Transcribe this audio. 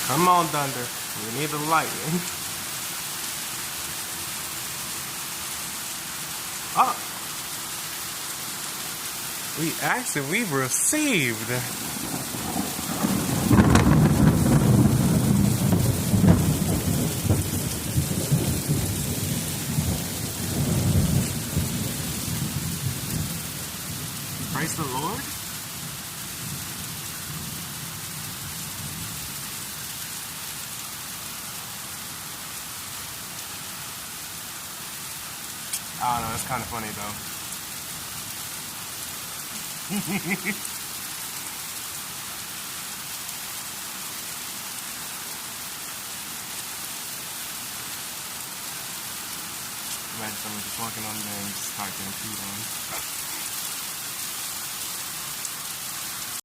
Come on, Thunder. We need the lightning. Oh. We've received. Praise the Lord. I don't know, it's kind of funny though. Imagine someone just walking on there and just start getting peed on.